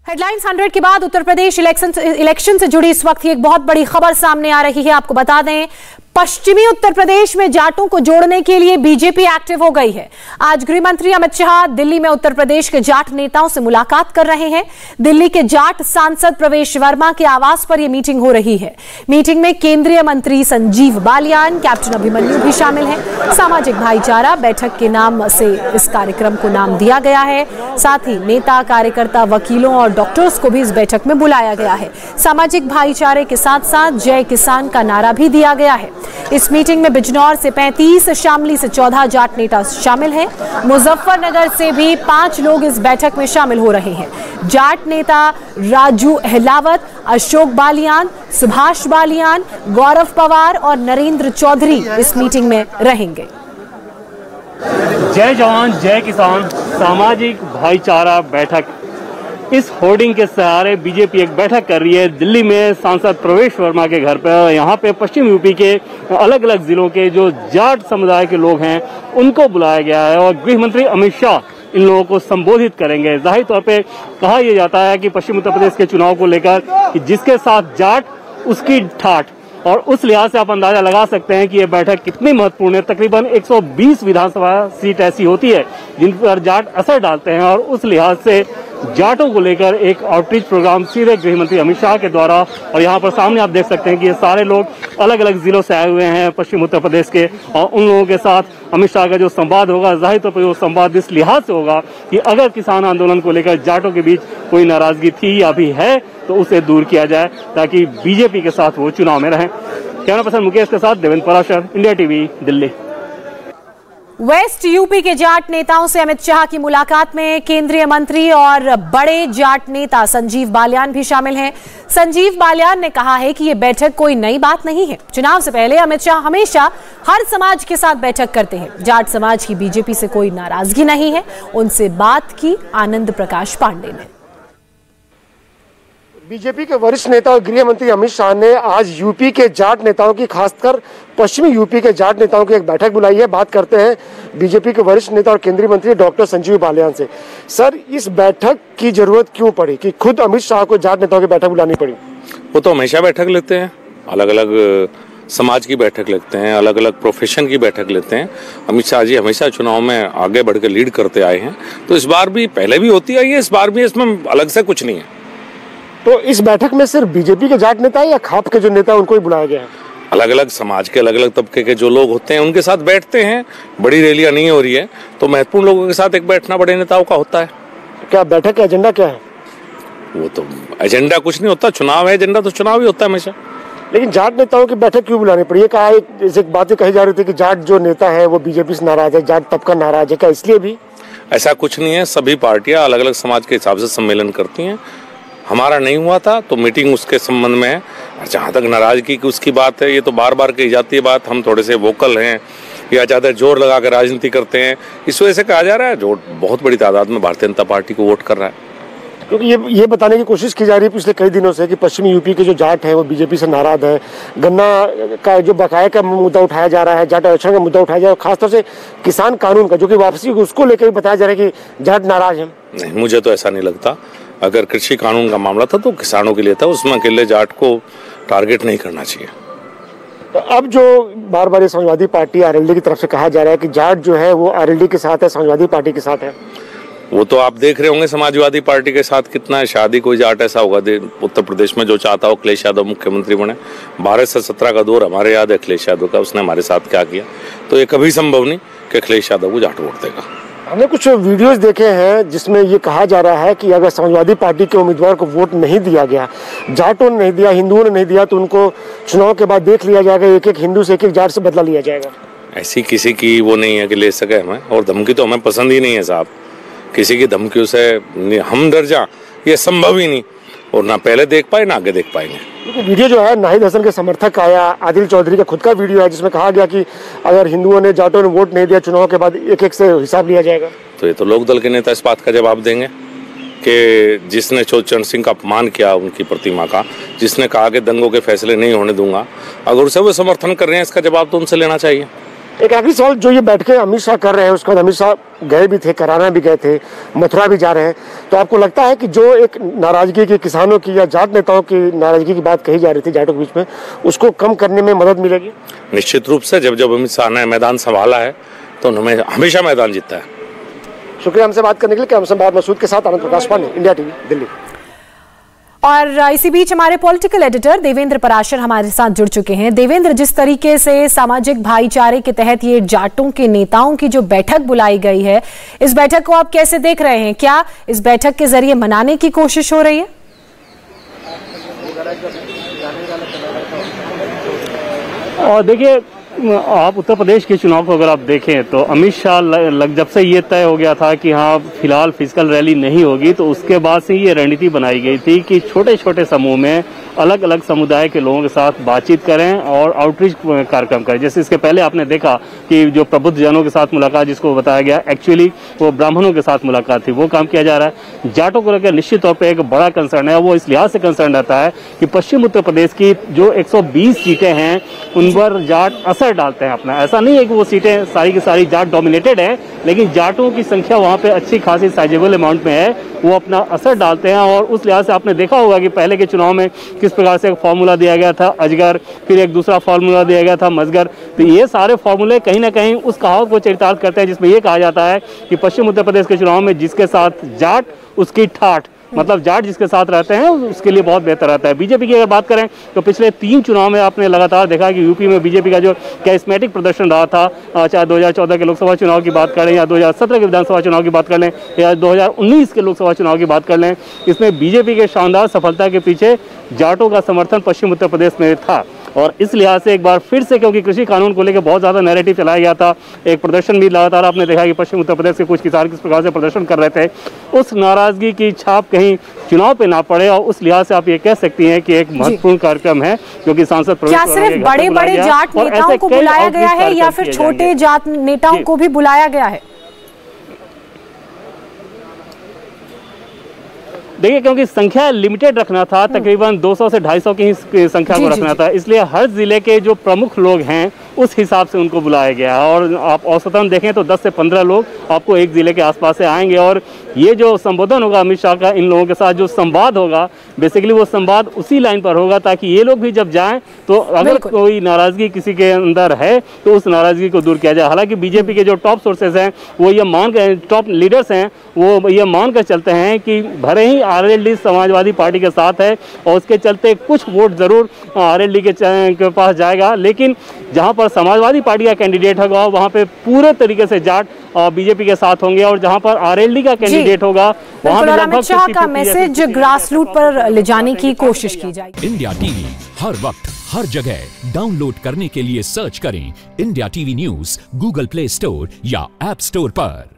Headlines 100 के बाद Uttar Pradesh election से जुड़ी इस वक्त एक बहुत बड़ी खबर सामने आ रही है। आपको बता दें, पश्चिमी उत्तर प्रदेश में जाटों को जोड़ने के लिए बीजेपी एक्टिव हो गई है। आज गृह मंत्री अमित शाह दिल्ली में उत्तर प्रदेश के जाट नेताओं से मुलाकात कर रहे हैं। दिल्ली के जाट सांसद प्रवेश वर्मा के आवास पर यह मीटिंग हो रही है। मीटिंग में केंद्रीय मंत्री संजीव बालियान, कैप्टन अभिमन्यु भी शामिल हैं। सामाजिक भाईचारा बैठक के नाम से इस कार्यक्रम को नाम दिया गया है। साथ ही नेता, कार्यकर्ता, वकीलों और डॉक्टर्स को भी इस बैठक में बुलाया गया है। सामाजिक भाईचारे के साथ साथ जय किसान का नारा भी दिया गया है। इस मीटिंग में बिजनौर से 35, शामली से 14 जाट नेता शामिल हैं। मुजफ्फरनगर से भी 5 लोग इस बैठक में शामिल हो रहे हैं। जाट नेता राजू अहलावत, अशोक बालियान, सुभाष बालियान, गौरव पवार और नरेंद्र चौधरी इस मीटिंग में रहेंगे। जय जवान जय किसान सामाजिक भाईचारा बैठक, इस होर्डिंग के सहारे बीजेपी एक बैठक कर रही है दिल्ली में सांसद प्रवेश वर्मा के घर पर। यहाँ पे पश्चिम यूपी के अलग अलग जिलों के जो जाट समुदाय के लोग हैं उनको बुलाया गया है और गृह मंत्री अमित शाह इन लोगों को संबोधित करेंगे। जाहिर तौर पे कहा यह जाता है कि पश्चिम उत्तर प्रदेश के चुनाव को लेकर कि जिसके साथ जाट उसकी ठाठ, और उस लिहाज से आप अंदाजा लगा सकते हैं कि यह बैठक कितनी महत्वपूर्ण है। तकरीबन 120 विधानसभा सीट ऐसी होती है जिन पर जाट असर डालते हैं और उस लिहाज से जाटों को लेकर एक आउटरीच प्रोग्राम सीधे गृह मंत्री अमित शाह के द्वारा, और यहाँ पर सामने आप देख सकते हैं कि ये सारे लोग अलग अलग जिलों से आए हुए हैं पश्चिम उत्तर प्रदेश के, और उन लोगों के साथ अमित शाह का जो संवाद होगा जाहिर तौर पर वो संवाद इस लिहाज से होगा कि अगर किसान आंदोलन को लेकर जाटों के बीच कोई नाराजगी थी या भी है तो उसे दूर किया जाए ताकि बीजेपी के साथ वो चुनाव में रहें। कैमरा पर्सन मुकेश के साथ Devendra Parashar, India TV, Delhi. West UP के जाट नेताओं से अमित शाह की मुलाकात में केंद्रीय मंत्री और बड़े जाट नेता संजीव बालियान भी शामिल हैं। संजीव बालियान ने कहा है कि यह बैठक कोई नई बात नहीं है। चुनाव से पहले अमित शाह हमेशा हर समाज के साथ बैठक करते हैं। जाट समाज की बीजेपी से कोई नाराजगी नहीं है, उनसे बात की आनंद प्रकाश पांडे ने। बीजेपी के वरिष्ठ नेता और गृह मंत्री अमित शाह ने आज यूपी के जाट नेताओं की, खासकर पश्चिमी यूपी के जाट नेताओं की एक बैठक बुलाई है। बात करते हैं बीजेपी के वरिष्ठ नेता और केंद्रीय मंत्री डॉक्टर संजीव बालियान से। सर, इस बैठक की जरूरत क्यों पड़ी कि खुद अमित शाह को जाट नेताओं की बैठक बुलानी पड़ी? वो तो हमेशा बैठक लेते हैं, अलग अलग समाज की बैठक लेते हैं, अलग अलग प्रोफेशन की बैठक लेते हैं। अमित शाह जी हमेशा चुनाव में आगे बढ़कर लीड करते आए हैं, तो इस बार भी, पहले भी होती आई है, इस बार भी इसमें अलग से कुछ नहीं है। तो इस बैठक में सिर्फ बीजेपी के जाट नेता या खाप के जो नेता उनको ही बुलाया गया है? अलग अलग समाज के, अलग अलग तबके के जो लोग होते हैं उनके साथ बैठते हैं। बड़ी रैलियां नहीं हो रही है तो महत्वपूर्ण लोगों के साथ एक बैठना बड़े नेताओं का होता है। क्या बैठक का एजेंडा क्या है? वो तो एजेंडा कुछ नहीं होता, चुनाव है, एजेंडा तो चुनाव ही होता है हमेशा। लेकिन जाट नेताओं की बैठक क्यों बुलानी पड़ी? ये कहा, जैसे बातें कही जा रही थी कि जाट जो नेता है वो बीजेपी से नाराज है, जाट तबका नाराज है, क्या इसलिए भी? ऐसा कुछ नहीं है, सभी पार्टियां अलग अलग समाज के हिसाब से सम्मेलन करती हैं। हमारा नहीं हुआ था तो मीटिंग उसके संबंध में है। जहाँ तक नाराजगी की उसकी बात है, ये तो बार बार कही जाती है बात, हम थोड़े से वोकल हैं या ज़्यादा जोर लगा कर राजनीति करते हैं, इस वजह से कहा जा रहा है। जो बहुत बड़ी तादाद में भारतीय जनता पार्टी को वोट कर रहा है, क्योंकि ये बताने की कोशिश की जा रही है पिछले कई दिनों से कि पश्चिमी यूपी के जो जाट हैं वो बीजेपी से नाराज है। गन्ना का जो बकाया का मुद्दा उठाया जा रहा है, जाट आरक्षण का मुद्दा उठाया जा रहा है, खासतौर से किसान कानून का जो कि वापसी, उसको लेकर बताया जा रहा है कि जाट नाराज है। नहीं, मुझे तो ऐसा नहीं लगता। अगर कृषि कानून का मामला था तो किसानों के लिए था, उसमें अकेले जाट को टारगेट नहीं करना चाहिए। तो अब जो बार बार समाजवादी पार्टी आरएलडी की तरफ से कहा जा रहा है कि जाट जो है वो आरएलडी के साथ है, समाजवादी पार्टी के साथ है, वो तो आप देख रहे होंगे समाजवादी पार्टी के साथ कितना है। शादी कोई जाट ऐसा होगा उत्तर प्रदेश में जो चाहता हो अखिलेश यादव मुख्यमंत्री बने। 12 से 17 का दौर हमारे याद है अखिलेश यादव का, उसने हमारे साथ क्या किया। तो ये कभी संभव नहीं कि अखिलेश यादव को जाट वोट देगा। हमने कुछ वीडियोस देखे हैं जिसमें ये कहा जा रहा है कि अगर समाजवादी पार्टी के उम्मीदवार को वोट नहीं दिया गया, जाटों ने नहीं दिया, हिंदुओं ने नहीं दिया, तो उनको चुनाव के बाद देख लिया जाएगा, एक एक हिंदू से एक एक जाट से बदला लिया जाएगा। ऐसी किसी की वो नहीं है कि ले सके हमें, और धमकी तो हमें पसंद ही नहीं है साहब। किसी की धमकियों से हम डर जा, ये संभव ही नहीं, और ना पहले देख पाए ना आगे देख पाएंगे। वीडियो जो है नाहिद हसन के समर्थक आया, आदिल चौधरी का खुद का वीडियो है जिसमें कहा गया कि अगर हिंदुओं ने, जाटों ने वोट नहीं दिया, चुनाव के बाद एक एक से हिसाब लिया जाएगा। तो ये तो लोकदल के नेता इस बात का जवाब देंगे कि जिसने चरण सिंह का अपमान किया उनकी प्रतिमा का, जिसने कहा कि दंगों के फैसले नहीं होने दूंगा, अगर उसे वो समर्थन कर रहे हैं, इसका जवाब तो उनसे लेना चाहिए। एक आखिरी सवाल, जो ये बैठकें अमित शाह कर रहे हैं, उसके बाद अमित शाह गए भी थे, कराना भी गए थे, मथुरा भी जा रहे हैं, तो आपको लगता है कि जो एक नाराजगी की, किसानों की या जाट नेताओं की नाराजगी की बात कही जा रही थी जाटों के बीच में, उसको कम करने में मदद मिलेगी? निश्चित रूप से जब अमित शाह ने मैदान संभाला है तो उन्होंने हमेशा मैदान जीता है। शुक्रिया हमसे बात करने के लिए। कैमरा पर्सन मसूद के साथ आनंद प्रकाश पांडे, इंडिया टीवी, दिल्ली। और इसी बीच हमारे पॉलिटिकल एडिटर देवेंद्र पराशर हमारे साथ जुड़ चुके हैं। देवेंद्र, जिस तरीके से सामाजिक भाईचारे के तहत ये जाटों के नेताओं की जो बैठक बुलाई गई है, इस बैठक को आप कैसे देख रहे हैं? क्या इस बैठक के जरिए मनाने की कोशिश हो रही है? और देखिए, आप उत्तर प्रदेश के चुनाव को अगर आप देखें तो अमित शाह जब से ये तय हो गया था कि हाँ फिलहाल फिजिकल रैली नहीं होगी, तो उसके बाद से ये रणनीति बनाई गई थी कि छोटे छोटे समूह में अलग अलग समुदाय के लोगों के साथ बातचीत करें और आउटरीच कार्यक्रम करें। जैसे इसके पहले आपने देखा कि जो प्रबुद्ध जनों के साथ मुलाकात जिसको बताया गया, एक्चुअली वो ब्राह्मणों के साथ मुलाकात थी, वो काम किया जा रहा है। जाटों को लेकर निश्चित तौर पर एक बड़ा कंसर्न है। वो इस लिहाज से कंसर्न रहता है कि पश्चिम उत्तर प्रदेश की जो 120 सीटें हैं उन पर जाट असर डालते हैं अपना। ऐसा नहीं है कि वो सीटें सारी की सारी जाट डोमिनेटेड है, लेकिन जाटों की संख्या वहां पे अच्छी खासी साइजेबल अमाउंट में है, वो अपना असर डालते हैं। और उस लिहाज से आपने देखा होगा कि पहले के चुनाव में किस प्रकार से एक फॉर्मूला दिया गया था अजगर, फिर एक दूसरा फॉर्मूला दिया गया था मजगर। तो ये सारे फॉर्मूले कहीं ना कहीं उस कहावत को चरितार्थ करते हैं जिसमें ये कहा जाता है कि पश्चिम उत्तर प्रदेश के चुनाव में जिसके साथ जाट उसकी ठाठ, मतलब जाट जिसके साथ रहते हैं उसके लिए बहुत बेहतर रहता है। बीजेपी की अगर बात करें तो पिछले 3 चुनाव में आपने लगातार देखा कि यूपी में बीजेपी का जो कैरिस्मेटिक प्रदर्शन रहा था, चाहे 2014 के लोकसभा चुनाव की बात करें या 2017 के विधानसभा चुनाव की बात कर लें या 2019 के लोकसभा चुनाव की बात कर लें, इसमें बीजेपी के शानदार सफलता के पीछे जाटों का समर्थन पश्चिम उत्तर प्रदेश में था। और इस लिहाज से एक बार फिर से, क्योंकि कृषि कानून को लेकर बहुत ज़्यादा नैरेटिव चलाया गया था, एक प्रदर्शन भी लगातार आपने देखा कि पश्चिम उत्तर प्रदेश के कुछ किसान किस प्रकार से प्रदर्शन कर रहे थे, उस नाराजगी की छाप कहीं चुनाव पे ना पड़े। और उस लिहाज से आप ये कह सकती हैं कि एक महत्वपूर्ण कार्यक्रम है, क्योंकि सांसद क्या सिर्फ बड़े बड़े जाट नेताओं को बुलाया गया है या फिर छोटे जाट नेताओं को भी बुलाया गया है? देखिए, क्योंकि संख्या लिमिटेड रखना था, तकरीबन 200 से 250 की ही संख्या को रखना था, इसलिए हर जिले के जो प्रमुख लोग हैं उस हिसाब से उनको बुलाया गया है। और आप औसतन देखें तो 10 से 15 लोग आपको एक जिले के आसपास से आएंगे। और ये जो संबोधन होगा अमित शाह का इन लोगों के साथ, जो संवाद होगा, बेसिकली वो संवाद उसी लाइन पर होगा ताकि ये लोग भी जब जाएं तो अगर कोई नाराजगी किसी के अंदर है तो उस नाराजगी को दूर किया जाए। हालांकि बीजेपी के जो टॉप सोर्सेज हैं वो ये मान, टॉप लीडर्स हैं वो ये मानकर चलते हैं कि भले ही आरएलडी समाजवादी पार्टी के साथ है और उसके चलते कुछ वोट जरूर आरएलडी के पास जाएगा, लेकिन जहां पर समाजवादी पार्टी का कैंडिडेट होगा वहां पे पूरे तरीके से जाट बीजेपी के साथ होंगे, और जहां पर आरएलडी का कैंडिडेट होगा वहां पे अमित शाह का मैसेज ग्रास रूट पर ले जाने की कोशिश की जाएगी। इंडिया टीवी हर वक्त हर जगह डाउनलोड करने के लिए सर्च करें India TV news Google play store या ऐप स्टोर पर।